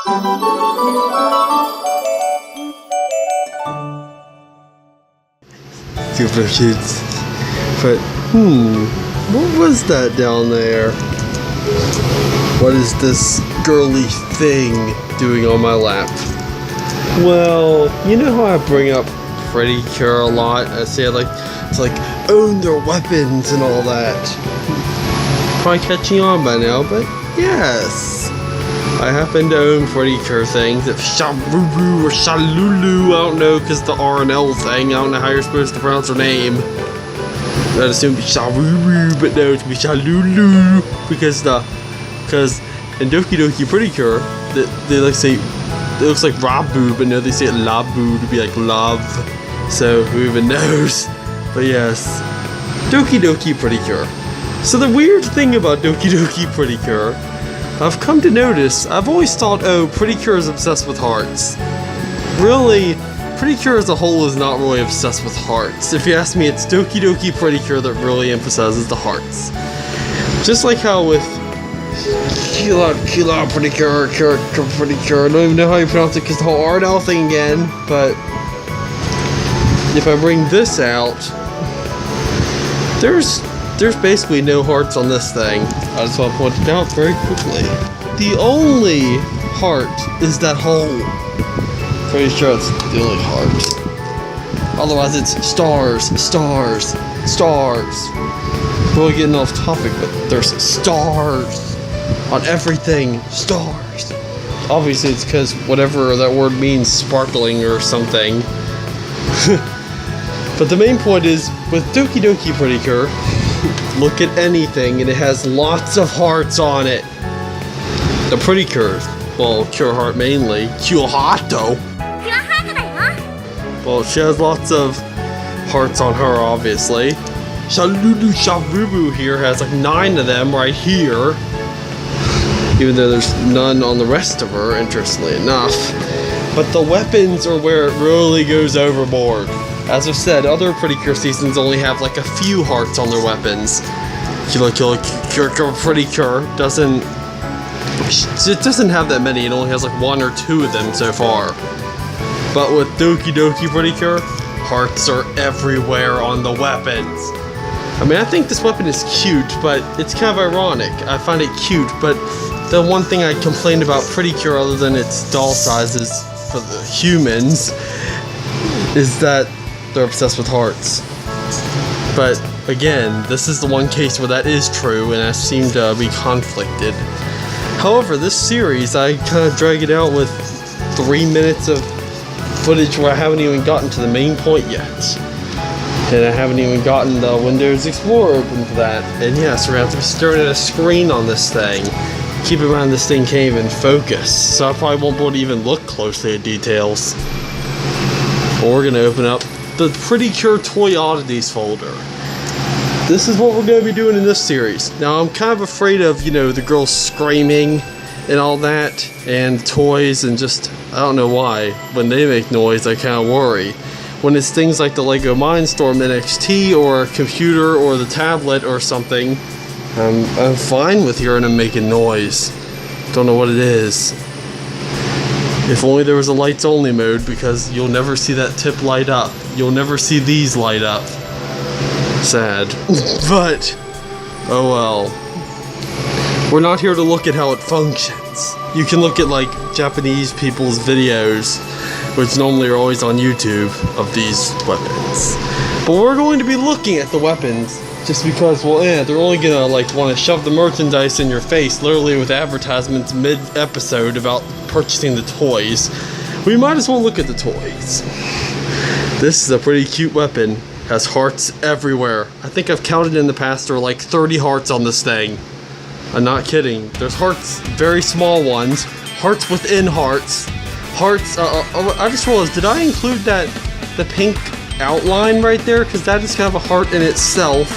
Super cute. But, what was that down there? What is this girly thing doing on my lap? Well, you know how I bring up Pretty Cure a lot? I say it's like own their weapons and all that. Probably catching on by now, but yes. I happen to own Pretty Cure things. If Sharuru or Shalulu, I don't know, because the R and L thing, I don't know how you're supposed to pronounce her name. I'd assume it'd be Sharuru, but no, it's be Shalulu, because in DokiDoki Pretty Cure, they like say, it looks like Rabu, but no, they say it Labu to be like love. So who even knows? But yes, DokiDoki Pretty Cure. So the weird thing about DokiDoki Pretty Cure, I've come to notice, I've always thought, oh, Pretty Cure is obsessed with hearts. Really, Pretty Cure as a whole is not really obsessed with hearts. If you ask me, it's DokiDoki Pretty Cure that really emphasizes the hearts. Just like how with Kila Pretty Cure, Pretty Cure, I don't even know how you pronounce it because the whole R&L thing again, but if I bring this out, there's basically no hearts on this thing. I just want to point it out very quickly. The only heart is that hole. Pretty sure it's the only heart. Otherwise it's stars, stars, stars. Really getting off topic, but there's stars on everything. Stars. Obviously it's because whatever that word means, sparkling or something. But the main point is, with DokiDoki Pretty Cure, look at anything and it has lots of hearts on it. The Pretty Cures, well, Cure Heart mainly. Cure Heart though. Well, she has lots of hearts on her, obviously. Shalulu Sharubu here has like 9 of them right here. Even though there's none on the rest of her, interestingly enough. But the weapons are where it really goes overboard. As I've said, other Pretty Cure seasons only have like a few hearts on their weapons. Pretty Cure doesn't have that many. It only has like 1 or 2 of them so far. But with DokiDoki Pretty Cure, hearts are everywhere on the weapons. I mean, I think this weapon is cute, but it's kind of ironic. I find it cute, but the one thing I complain about Pretty Cure, other than its doll sizes for the humans, is that they're obsessed with hearts. But again, this is the one case where that is true, and I seem to be conflicted. However, this series, I kind of drag it out with 3 minutes of footage where I haven't even gotten to the main point yet. And I haven't even gotten the Windows Explorer open for that. And yes, we're going to have to be staring at a screen on this thing. Keep in mind this thing can't even focus, so I probably won't be able to even look closely at details. But we're going to open up the Pretty Cure Toy Oddities folder. This is what we're going to be doing in this series. Now, I'm kind of afraid of, the girls screaming and all that, and toys, and just, I don't know why. When they make noise, I kind of worry. When it's things like the Lego Mindstorm NXT, or a computer, or the tablet, or something, I'm fine with hearing them making noise. Don't know what it is. If only there was a lights only mode, because you'll never see that tip light up. You'll never see these light up. Sad. But, oh well. We're not here to look at how it functions. You can look at like Japanese people's videos, which normally are always on YouTube, of these weapons. But we're going to be looking at the weapons just because, well, they're only gonna like want to shove the merchandise in your face, literally with advertisements mid-episode about purchasing the toys. We might as well look at the toys. This is a pretty cute weapon. Has hearts everywhere. I think I've counted in the past, there are like 30 hearts on this thing. I'm not kidding. There's hearts, very small ones, hearts within hearts, hearts. I just realized, did I include the pink outline right there? Because that is kind of a heart in itself.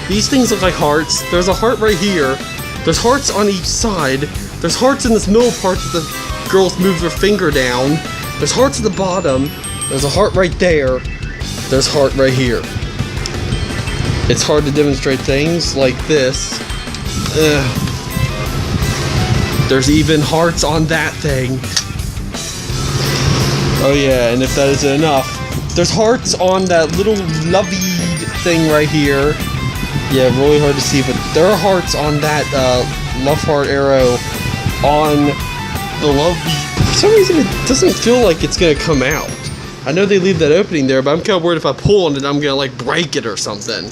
These things look like hearts. There's a heart right here. There's hearts on each side. There's hearts in this middle part that the girls move their finger down. There's hearts at the bottom. There's a heart right there. There's heart right here. It's hard to demonstrate things like this. There's even hearts on that thing. Oh yeah, and if that isn't enough, there's hearts on that little lovey thing right here. Yeah, really hard to see, but there are hearts on that love heart arrow on the lovey. For some reason, it doesn't feel like it's gonna come out. I know they leave that opening there, but I'm kind of worried if I pull on it, I'm gonna like break it or something.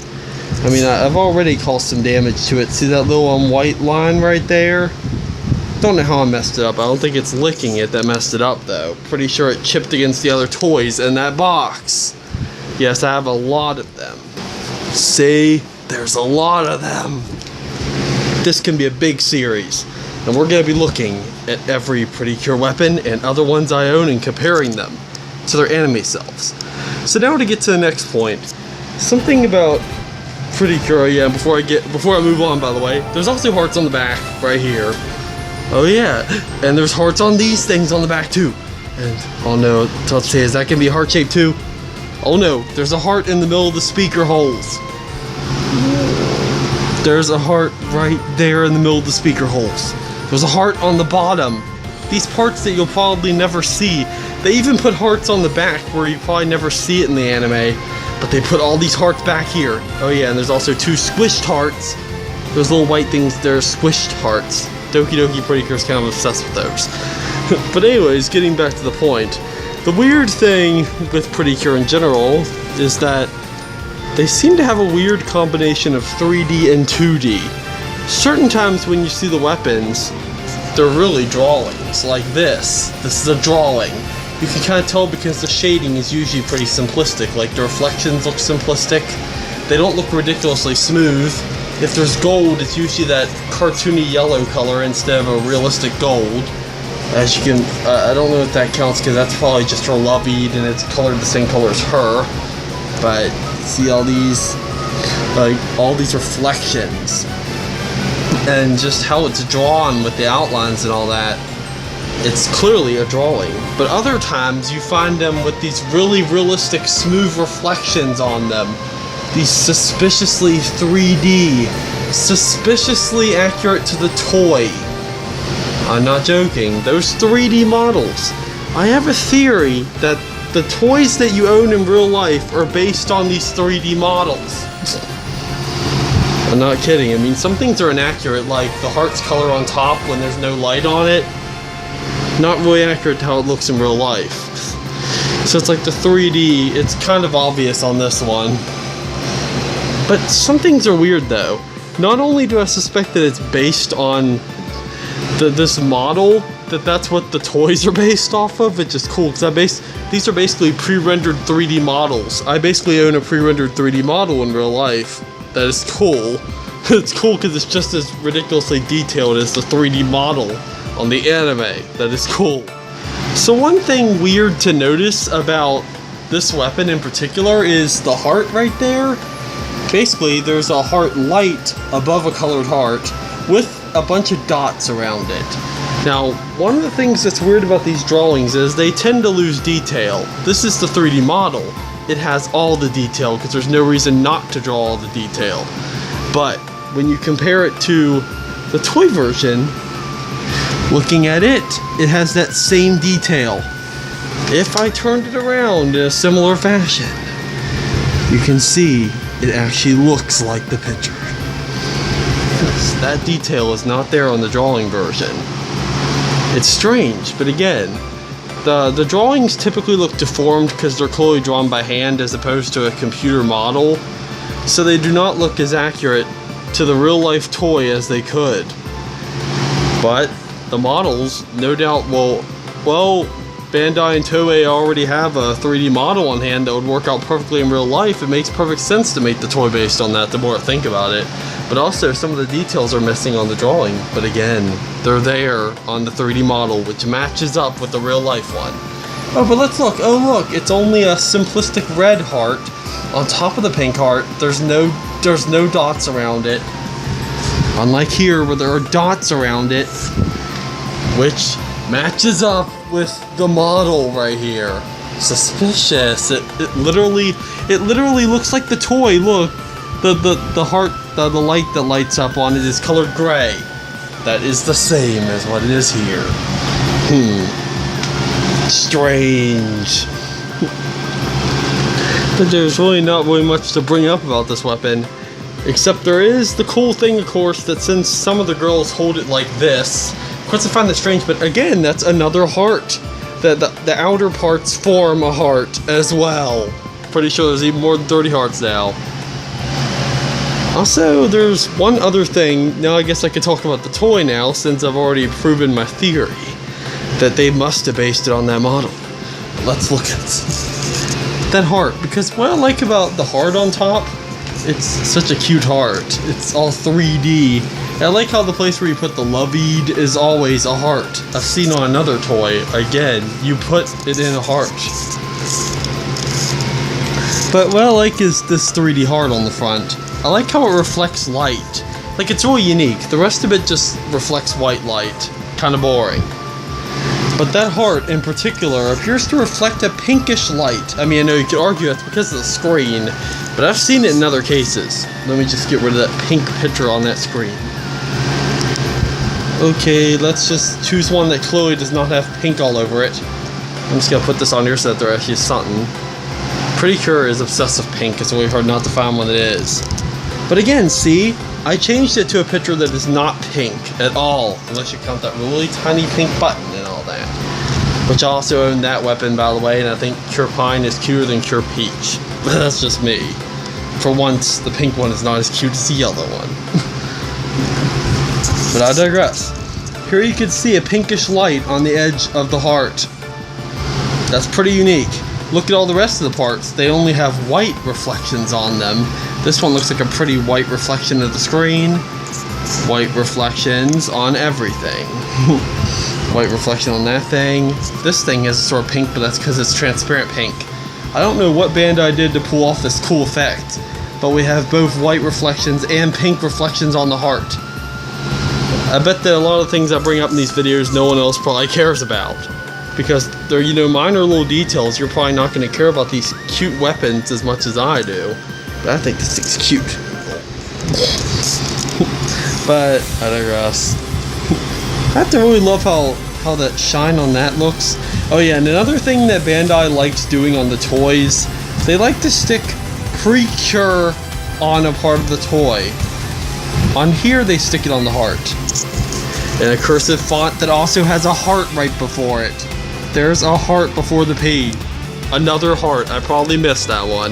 I mean, I've already caused some damage to it. See that little white line right there? Don't know how I messed it up. I don't think it's licking it that messed it up though. Pretty sure it chipped against the other toys in that box. Yes, I have a lot of them. See, there's a lot of them. This can be a big series, and we're gonna be looking at every Pretty Cure weapon and other ones I own and comparing them to their anime selves. So now to get to the next point, something about Pretty Cure. Yeah, before I move on, by the way, there's also hearts on the back right here. Oh yeah, and there's hearts on these things on the back too. And oh no, let's see, is that gonna be heart shaped too? Oh no, there's a heart in the middle of the speaker holes. There's a heart right there in the middle of the speaker holes. There's a heart on the bottom. These parts that you'll probably never see. They even put hearts on the back where you probably never see it in the anime. But they put all these hearts back here. Oh yeah, and there's also 2 squished hearts. Those little white things, they're squished hearts. DokiDoki Pretty Cure is kind of obsessed with those. But anyways, getting back to the point. The weird thing with Pretty Cure in general is that they seem to have a weird combination of 3D and 2D. Certain times when you see the weapons, they're really drawings, like this. This is a drawing. You can kind of tell because the shading is usually pretty simplistic, like the reflections look simplistic. They don't look ridiculously smooth. If there's gold, it's usually that cartoony yellow color instead of a realistic gold. As you can, I don't know if that counts because that's probably just her lovey and it's colored the same color as her. But see all these, like all these reflections and just how it's drawn with the outlines and all that. It's clearly a drawing, but other times you find them with these really realistic, smooth reflections on them. These suspiciously 3D, suspiciously accurate to the toy. I'm not joking, those 3D models. I have a theory that the toys that you own in real life are based on these 3D models. I'm not kidding, I mean some things are inaccurate, like the heart's color on top when there's no light on it. Not really accurate to how it looks in real life. So it's like the 3D, it's kind of obvious on this one. But some things are weird though. Not only do I suspect that it's based on this model, that's what the toys are based off of, which is cool, because these are basically pre-rendered 3D models. I basically own a pre-rendered 3D model in real life. That is cool. It's cool because it's just as ridiculously detailed as the 3D model on the anime. That is cool. So one thing weird to notice about this weapon in particular is the heart right there. Basically, there's a heart light above a colored heart with a bunch of dots around it. Now, one of the things that's weird about these drawings is they tend to lose detail. This is the 3D model. It has all the detail because there's no reason not to draw all the detail. But when you compare it to the toy version, looking at it, it has that same detail. If I turned it around in a similar fashion, you can see it actually looks like the picture. That detail is not there on the drawing version. It's strange, but again, the drawings typically look deformed because they're clearly drawn by hand as opposed to a computer model, so they do not look as accurate to the real life toy as they could. But the models, no doubt, well, Bandai and Toei already have a 3D model on hand that would work out perfectly in real life. It makes perfect sense to make the toy based on that the more I think about it. But also, some of the details are missing on the drawing. But again, they're there on the 3D model, which matches up with the real life one. Oh, but let's look. Oh, look, it's only a simplistic red heart on top of the pink heart. There's no dots around it. Unlike here, where there are dots around it, which matches up with the model right here. Suspicious. It literally looks like the toy. Look, the heart, the light that lights up on it is colored gray. that is the same as what it is here. Strange. But there's really not really much to bring up about this weapon. Except there is the cool thing, of course, that since some of the girls hold it like this, of course I find that strange, but again, that's another heart. The outer parts form a heart as well. Pretty sure there's even more than 30 hearts now. Also, there's one other thing. Now I guess I could talk about the toy now, since I've already proven my theory that they must have based it on that model. Let's look at that heart, because what I like about the heart on top, it's such a cute heart. It's all 3D. And I like how the place where you put the love bead is always a heart. I've seen on another toy, again, you put it in a heart. But what I like is this 3D heart on the front. I like how it reflects light. Like, it's really unique. The rest of it just reflects white light. Kinda boring. But that heart in particular appears to reflect a pinkish light. I mean, I know you could argue it's because of the screen, but I've seen it in other cases. Let me just get rid of that pink picture on that screen. Okay, let's just choose one that clearly does not have pink all over it. I'm just gonna put this on here so that there actually is something. Pretty Cure is obsessed with pink. It's really hard not to find one that is. But again, see? I changed it to a picture that is not pink at all, unless you count that really tiny pink button and all that. Which I also own that weapon, by the way, and I think Cure Pine is cuter than Cure Peach. But that's just me. For once, the pink one is not as cute as the yellow one. But I digress. Here you can see a pinkish light on the edge of the heart. That's pretty unique. Look at all the rest of the parts. They only have white reflections on them. This one looks like a pretty white reflection of the screen. White reflections on everything. White reflection on that thing. This thing has a sort of pink, but that's because it's transparent pink. I don't know what Bandai did to pull off this cool effect, but we have both white reflections and pink reflections on the heart. I bet that a lot of things I bring up in these videos no one else probably cares about. Because they're, you know, minor little details. You're probably not going to care about these cute weapons as much as I do. But I think this thing's cute. But I digress. I have to really love how that shine on that looks. Oh yeah, and another thing that Bandai likes doing on the toys, they like to stick Pretty Cure on a part of the toy. On here, they stick it on the heart. In a cursive font that also has a heart right before it. There's a heart before the P. Another heart. I probably missed that one.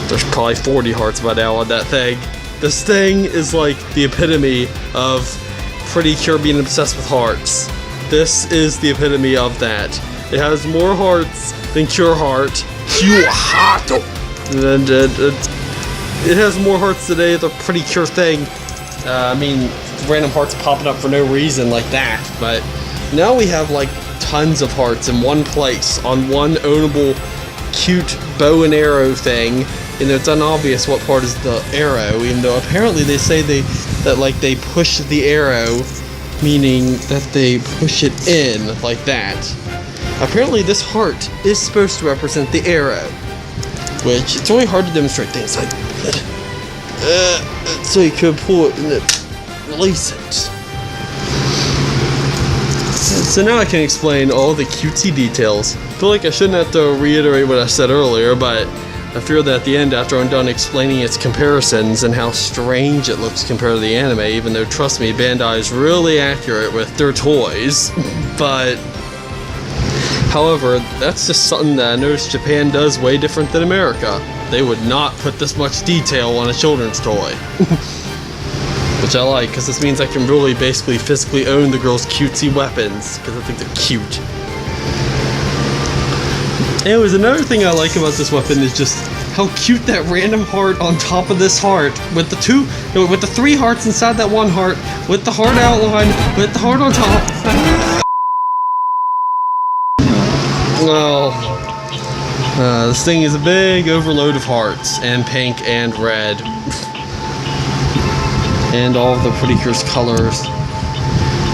There's probably 40 hearts by now on that thing. This thing is like the epitome of Pretty Cure being obsessed with hearts. This is the epitome of that. It has more hearts than Cure Heart. Cure Heart! And it has more hearts today than the Pretty Cure thing. I mean, random hearts popping up for no reason like that. But now we have like tons of hearts in one place on one ownable, cute bow and arrow thing. And it's unobvious what part is the arrow, even though apparently they say that they push the arrow, meaning that they push it in like that. Apparently this heart is supposed to represent the arrow, which it's really hard to demonstrate things like that. So you could pull it and then release it. So now I can explain all the cutesy details. I feel like I shouldn't have to reiterate what I said earlier, but I fear that at the end, after I'm done explaining its comparisons and how strange it looks compared to the anime, even though, trust me, Bandai is really accurate with their toys, but however, that's just something that I noticed Japan does way different than America. They would not put this much detail on a children's toy. Which I like, because this means I can really basically physically own the girls' cutesy weapons, because I think they're cute. Anyways, another thing I like about this weapon is just how cute that random heart on top of this heart, with the 3 hearts inside that one heart, with the heart outline, with the heart on top. Well, this thing is a big overload of hearts, and pink and red. And all of the Pretty Cure's colors.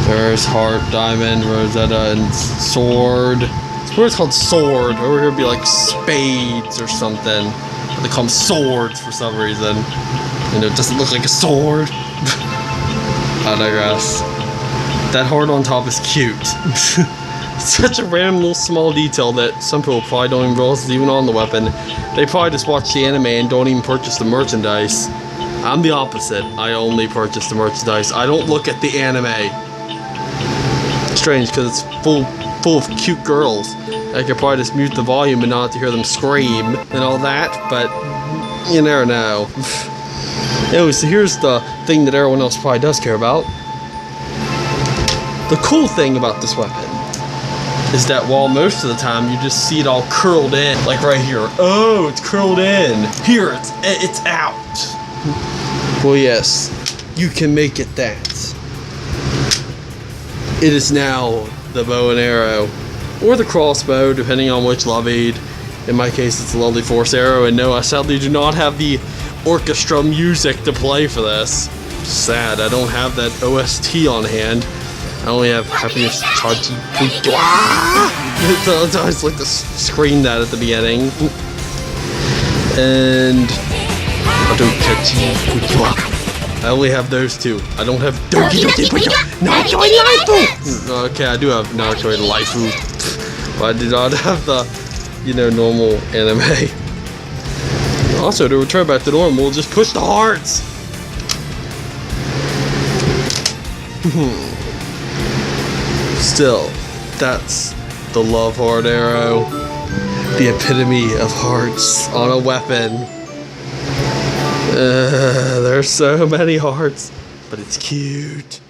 There's heart, diamond, rosetta, and sword. It's called sword. Over here it'd be like spades or something. But they call them swords for some reason. And it doesn't look like a sword. I digress. That heart on top is cute. Such a random little small detail that some people probably don't even realize is even on the weapon. They probably just watch the anime and don't even purchase the merchandise. I'm the opposite. I only purchase the merchandise. I don't look at the anime. Strange, because it's full of cute girls. I could probably just mute the volume and not have to hear them scream and all that, but you never know. Anyway, so here's the thing that everyone else probably does care about. The cool thing about this weapon is that while most of the time you just see it all curled in, like right here. Oh, it's curled in. Here, it's out. Well, yes, you can make it that. It is now the bow and arrow, or the crossbow, depending on which levied. In my case, it's a lovely force arrow, and no, I sadly do not have the orchestra music to play for this. Sad, I don't have that OST on hand. I only have Happiness Charging. I always like to scream that at the beginning. And I only have those two. I don't have DokiDoki Pretty Cure. Naruto Life. Okay, I do have Naruto Life, but I do not have the, normal anime. Also, to return back to normal, just push the hearts. Still, that's the love heart arrow, the epitome of hearts on a weapon. There's so many hearts, but it's cute.